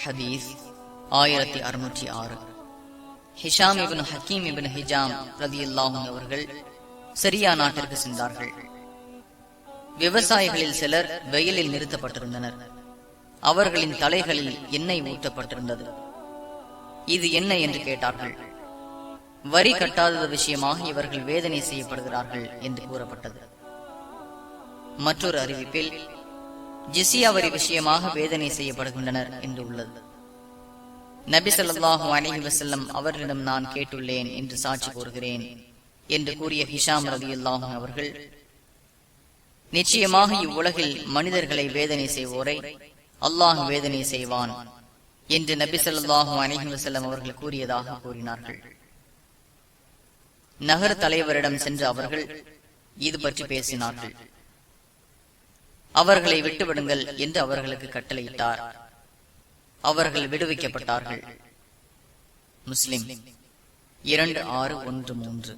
ஹதீஸ் 1606. ஹிஷாம் இப்னு ஹக்கீம் இப்னு ஹிஜாம் ரலியல்லாஹு அன்ஹு அவர்கள் சிரியா நாட்டிற்கு சென்றார்கள். விவசாயிகளில் சிலர் வெயிலில் நிறுத்தப்பட்டிருந்தனர். அவர்களின் தலைகளில் எண்ணெய் ஊற்றப்பட்டிருந்தது. இது என்ன என்று கேட்டார்கள். வரி கட்டாதது விஷயமாக இவர்கள் வேதனை செய்யப்படுகிறார்கள் என்று கூறப்பட்டது. மற்றொரு அறிவிப்பில் ஜிஸியா வரி விஷயமாக வேதனை செய்யப்படுகின்றனர் என்று உள்ளது. நபி ஸல்லல்லாஹு அலைஹி வஸல்லம் அவர்களிடம் நான் கேட்டுள்ளேன் என்று சாட்சி கூறுகிறேன் என்று கூறிய ஹிஷாம் ரலியல்லாஹு அன்ஹு அவர்கள், நிச்சயமாக இவ்வுலகில் மனிதர்களை வேதனை செய்வோரை அல்லாஹ் வேதனை செய்வான் என்று நபி ஸல்லல்லாஹு அலைஹி வஸல்லம் அவர்கள் கூறியதாக கூறினார்கள். நகர தலைவரிடம் சென்று அவர்கள் இது பற்றி பேசினார்கள். அவர்களை விட்டுவிடுங்கள் என்று அவர்களுக்கு கட்டளையிட்டார். அவர்கள் விடுவிக்கப்பட்டார்கள். முஸ்லிம் 2613.